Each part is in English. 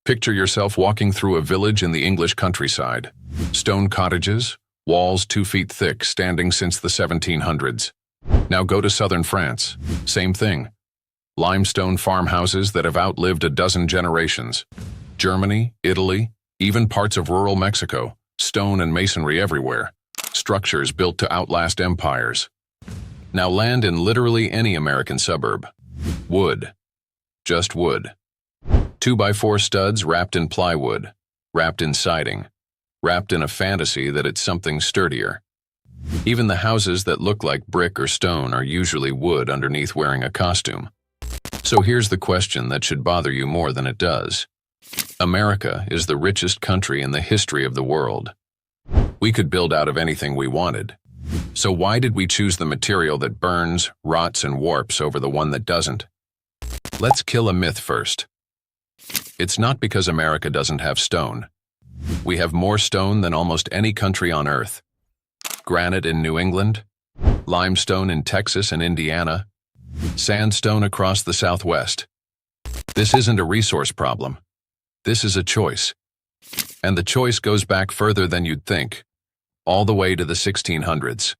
Picture yourself walking through a village in the English countryside. Stone cottages, walls 2 feet thick, standing since the 1700s. Now go to southern France. Same thing. Limestone farmhouses that have outlived a dozen generations. Germany, Italy, even parts of rural Mexico. Stone and masonry everywhere. Structures built to outlast empires. Now land in literally any American suburb. Wood. Just wood. 2x4 studs wrapped in plywood, wrapped in siding, wrapped in a fantasy that it's something sturdier. Even the houses that look like brick or stone are usually wood underneath wearing a costume. So here's the question that should bother you more than it does. America is the richest country in the history of the world. We could build out of anything we wanted. So why did we choose the material that burns, rots, and warps over the one that doesn't? Let's kill a myth first. It's not because America doesn't have stone. We have more stone than almost any country on Earth. Granite in New England, limestone in Texas and Indiana, sandstone across the Southwest. This isn't a resource problem. This is a choice. And the choice goes back further than you'd think, all the way to the 1600s.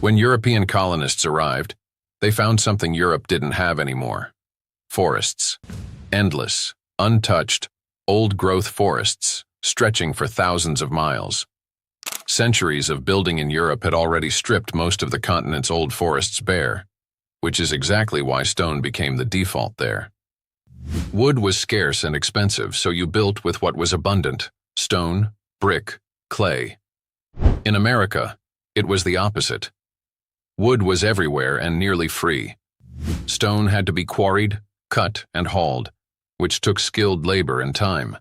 When European colonists arrived, they found something Europe didn't have anymore. Forests. Endless, untouched, old-growth forests, stretching for thousands of miles. Centuries of building in Europe had already stripped most of the continent's old forests bare, which is exactly why stone became the default there. Wood was scarce and expensive, so you built with what was abundant: stone, brick, clay. In America, it was the opposite. Wood was everywhere and nearly free. Stone had to be quarried, cut, and hauled, which took skilled labor and time.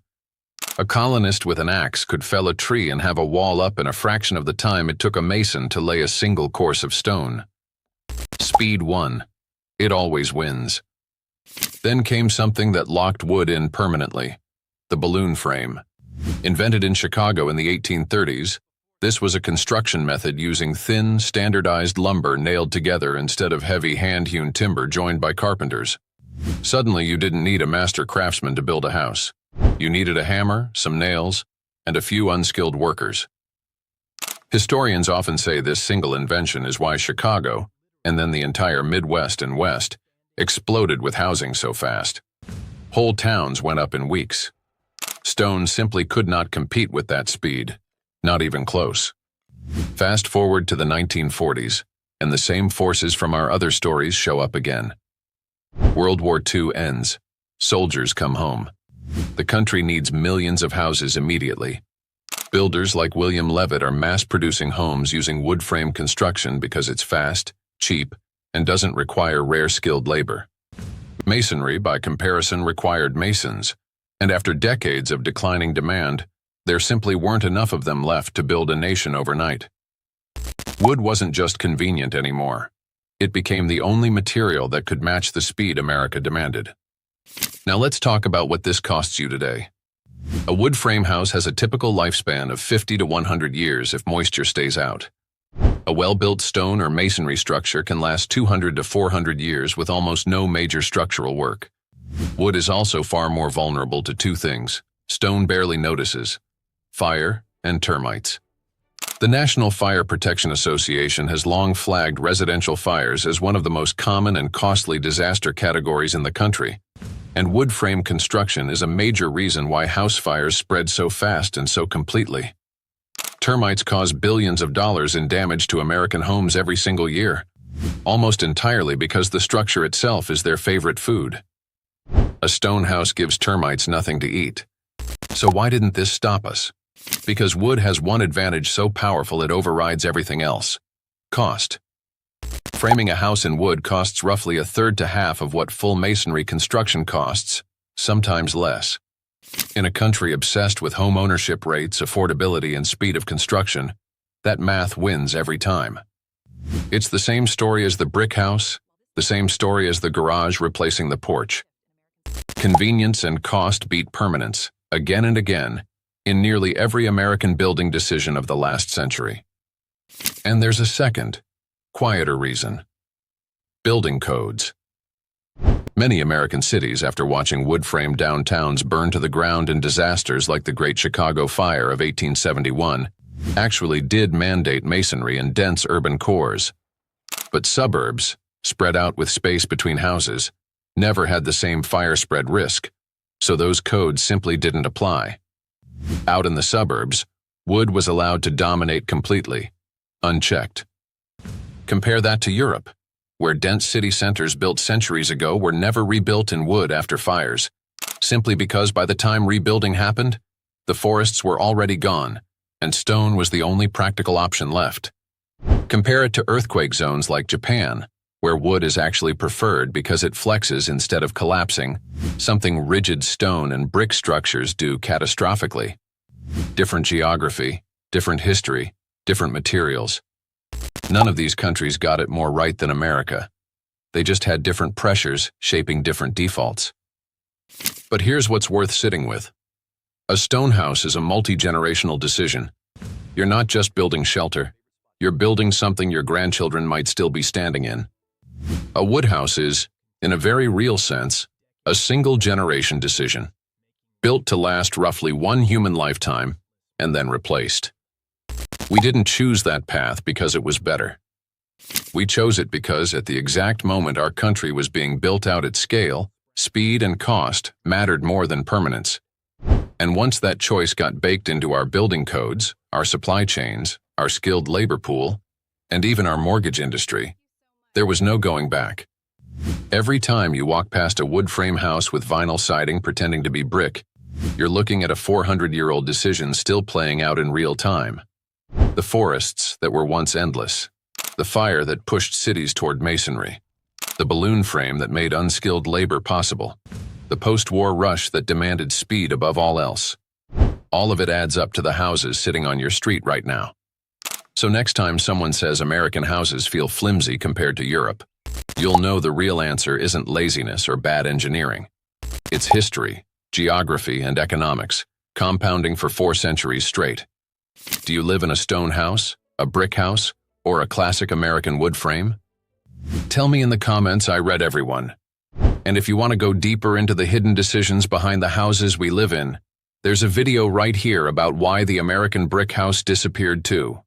A colonist with an axe could fell a tree and have a wall up in a fraction of the time it took a mason to lay a single course of stone. Speed won. It always wins. Then came something that locked wood in permanently: the balloon frame. Invented in Chicago in the 1830s, this was a construction method using thin, standardized lumber nailed together instead of heavy hand-hewn timber joined by carpenters. Suddenly, you didn't need a master craftsman to build a house. You needed a hammer, some nails, and a few unskilled workers. Historians often say this single invention is why Chicago, and then the entire Midwest and West, exploded with housing so fast. Whole towns went up in weeks. Stone simply could not compete with that speed, not even close. Fast forward to the 1940s, and the same forces from our other stories show up again. World War II ends. Soldiers come home. The country needs millions of houses immediately. Builders like William Levitt are mass-producing homes using wood frame construction because it's fast, cheap, and doesn't require rare skilled labor. Masonry, by comparison, required masons, and after decades of declining demand, there simply weren't enough of them left to build a nation overnight. Wood wasn't just convenient anymore. It became the only material that could match the speed America demanded. Now let's talk about what this costs you today. A wood frame house has a typical lifespan of 50 to 100 years if moisture stays out. A well-built stone or masonry structure can last 200 to 400 years with almost no major structural work. Wood is also far more vulnerable to two things stone barely notices: fire and termites. The National Fire Protection Association has long flagged residential fires as one of the most common and costly disaster categories in the country, and wood frame construction is a major reason why house fires spread so fast and so completely. Termites cause billions of dollars in damage to American homes every single year, almost entirely because the structure itself is their favorite food. A stone house gives termites nothing to eat. So why didn't this stop us? Because wood has one advantage so powerful it overrides everything else: cost. Framing a house in wood costs roughly a third to half of what full masonry construction costs, sometimes less. In a country obsessed with home ownership rates, affordability, and speed of construction, that math wins every time. It's the same story as the brick house, the same story as the garage replacing the porch. Convenience and cost beat permanence, again and again, in nearly every American building decision of the last century. And there's a second, quieter reason: building codes. Many American cities, after watching wood-frame downtowns burn to the ground in disasters like the Great Chicago Fire of 1871, actually did mandate masonry in dense urban cores. But suburbs, spread out with space between houses, never had the same fire spread risk, so those codes simply didn't apply. Out in the suburbs, wood was allowed to dominate completely, unchecked. Compare that to Europe, where dense city centers built centuries ago were never rebuilt in wood after fires, simply because by the time rebuilding happened, the forests were already gone, and stone was the only practical option left. Compare it to earthquake zones like Japan, where wood is actually preferred because it flexes instead of collapsing, something rigid stone and brick structures do catastrophically. Different geography, different history, different materials. None of these countries got it more right than America. They just had different pressures shaping different defaults. But here's what's worth sitting with. A stone house is a multi-generational decision. You're not just building shelter. You're building something your grandchildren might still be standing in. A wood house is, in a very real sense, a single-generation decision, built to last roughly one human lifetime and then replaced. We didn't choose that path because it was better. We chose it because at the exact moment our country was being built out at scale, speed and cost mattered more than permanence. And once that choice got baked into our building codes, our supply chains, our skilled labor pool, and even our mortgage industry, there was no going back. Every time you walk past a wood frame house with vinyl siding pretending to be brick, you're looking at a 400-year-old decision still playing out in real time. The forests that were once endless, the fire that pushed cities toward masonry, the balloon frame that made unskilled labor possible, the post-war rush that demanded speed above all else. All of it adds up to the houses sitting on your street right now. So next time someone says American houses feel flimsy compared to Europe, you'll know the real answer isn't laziness or bad engineering. It's history, geography, and economics, compounding for 4 centuries straight. Do you live in a stone house, a brick house, or a classic American wood frame? Tell me in the comments. I read everyone. And if you want to go deeper into the hidden decisions behind the houses we live in, there's a video right here about why the American brick house disappeared too.